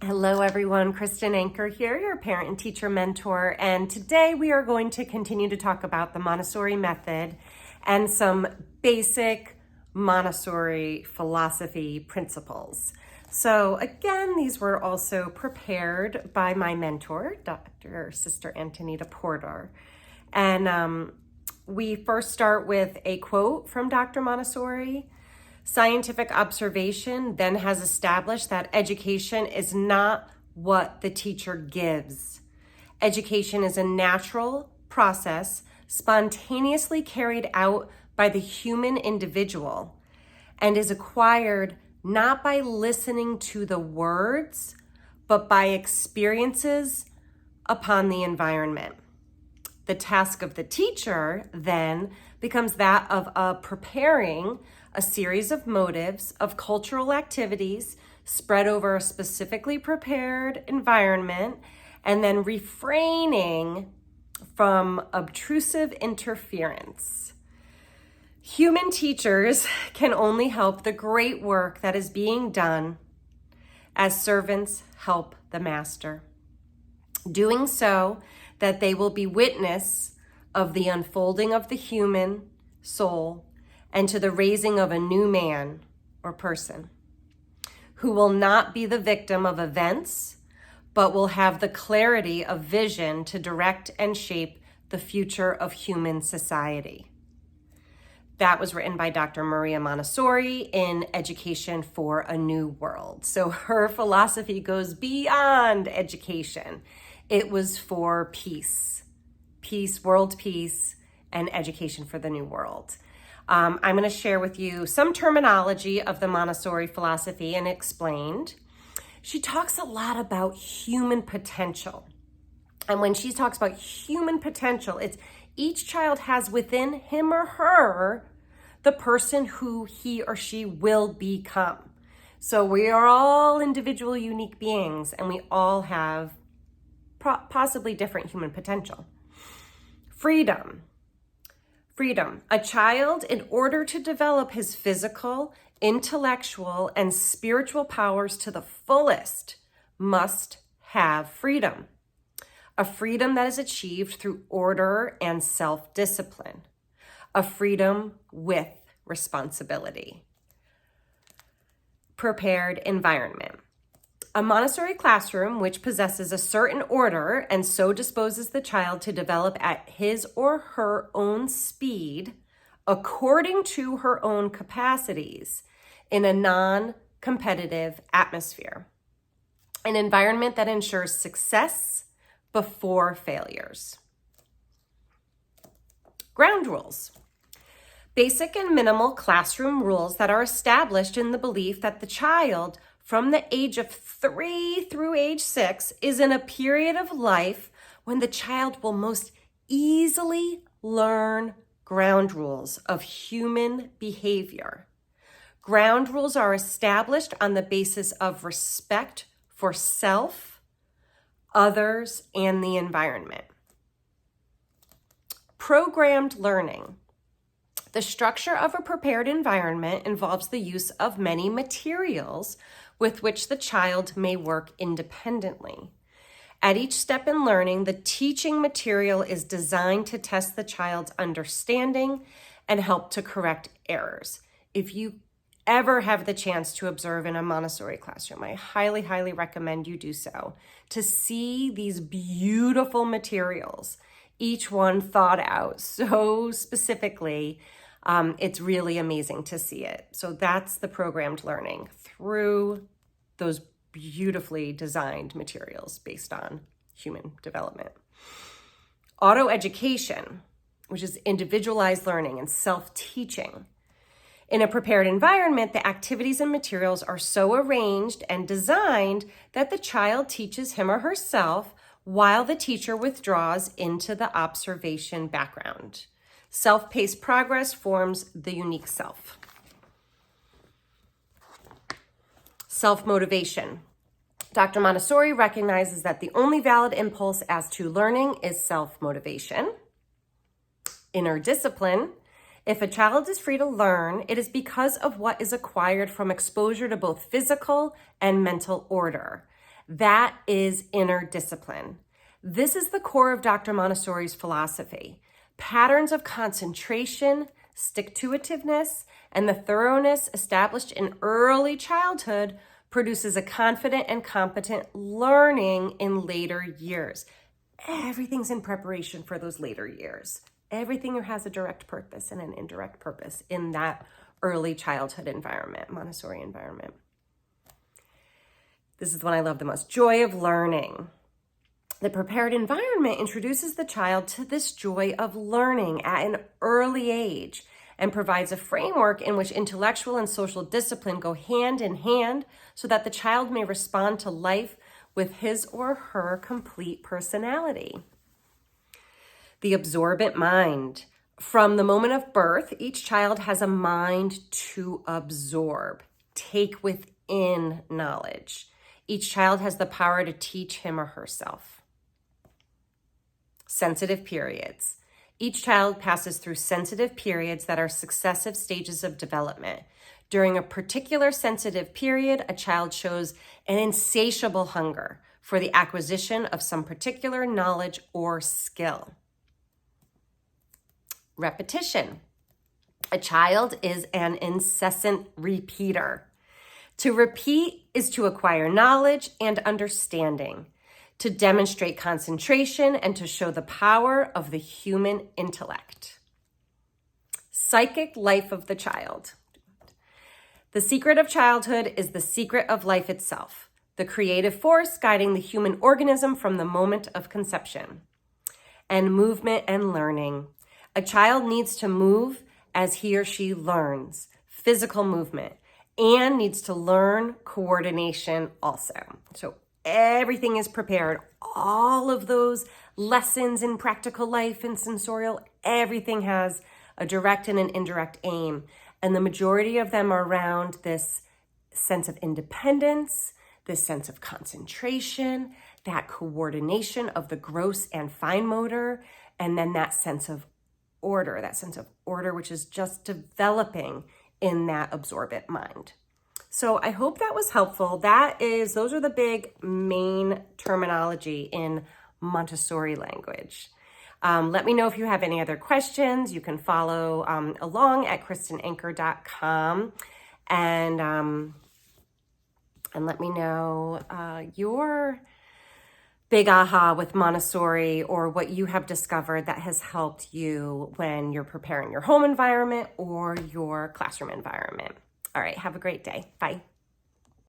Hello everyone, Kristen Anker here, your parent and teacher mentor, and today we are going to continue to talk about the Montessori method and some basic Montessori philosophy principles. So again, these were also prepared by my mentor, Sister Antonita Porter. And we first start with a quote from Dr. Montessori. Scientific observation then has established that education is not what the teacher gives. Education is a natural process spontaneously carried out by the human individual and is acquired not by listening to the words, but by experiences upon the environment. The task of the teacher then becomes that of preparing a series of motives of cultural activities spread over a specifically prepared environment, and then refraining from obtrusive interference. Human teachers can only help the great work that is being done as servants help the master. Doing so, that they will be witness of the unfolding of the human soul and to the raising of a new man or person who will not be the victim of events, but will have the clarity of vision to direct and shape the future of human society. That was written by Dr. Maria Montessori in Education for a New World. So her philosophy goes beyond education. It was for peace, world peace, and education for the new world. I'm going to share with you some terminology of the Montessori philosophy and explained. She talks a lot about human potential. And when she talks about human potential, it's each child has within him or her the person who he or she will become. So we are all individual, unique beings, and we all have possibly different human potential. Freedom. A child, in order to develop his physical, intellectual, and spiritual powers to the fullest, must have freedom. A freedom that is achieved through order and self-discipline. A freedom with responsibility. Prepared environment. A Montessori classroom which possesses a certain order and so disposes the child to develop at his or her own speed, according to her own capacities, in a non-competitive atmosphere. An environment that ensures success before failures. Ground rules. Basic and minimal classroom rules that are established in the belief that the child from the age of 3 through age 6 is in a period of life when the child will most easily learn ground rules of human behavior. Ground rules are established on the basis of respect for self, others, and the environment. Programmed learning. The structure of a prepared environment involves the use of many materials with which the child may work independently. At each step in learning, the teaching material is designed to test the child's understanding and help to correct errors. If you ever have the chance to observe in a Montessori classroom, I highly, highly recommend you do so, to see these beautiful materials, each one thought out so specifically. It's really amazing to see it. So that's the programmed learning through those beautifully designed materials based on human development. Auto education, which is individualized learning and self-teaching. In a prepared environment, the activities and materials are so arranged and designed that the child teaches him or herself while the teacher withdraws into the observation background. Self-paced progress forms the unique self. Self-motivation. Dr. Montessori recognizes that the only valid impulse as to learning is self-motivation. Inner discipline. If a child is free to learn, it is because of what is acquired from exposure to both physical and mental order. That is inner discipline. This is the core of Dr. Montessori's philosophy. Patterns of concentration, stick-to-itiveness, and the thoroughness established in early childhood produces a confident and competent learning in later years. Everything's in preparation for those later years. Everything has a direct purpose and an indirect purpose in that early childhood environment, Montessori environment. This is the one I love the most. Joy of learning. The prepared environment introduces the child to this joy of learning at an early age and provides a framework in which intellectual and social discipline go hand in hand so that the child may respond to life with his or her complete personality. The absorbent mind. From the moment of birth, each child has a mind to absorb, take within knowledge. Each child has the power to teach him or herself. Sensitive periods. Each child passes through sensitive periods that are successive stages of development. During a particular sensitive period, a child shows an insatiable hunger for the acquisition of some particular knowledge or skill. Repetition. A child is an incessant repeater. To repeat is to acquire knowledge and understanding, to demonstrate concentration, and to show the power of the human intellect. Psychic life of the child. The secret of childhood is the secret of life itself, the creative force guiding the human organism from the moment of conception. And movement and learning. A child needs to move as he or she learns, physical movement, and needs to learn coordination also. So everything is prepared. All of those lessons in practical life and sensorial, everything has a direct and an indirect aim. And the majority of them are around this sense of independence, this sense of concentration, that coordination of the gross and fine motor, and then that sense of order, which is just developing in that absorbent mind. So I hope that was helpful. Those are the big main terminology in Montessori language. Let me know if you have any other questions. You can follow along at kristenanker.com and let me know your big aha with Montessori or what you have discovered that has helped you when you're preparing your home environment or your classroom environment. All right, have a great day. Bye.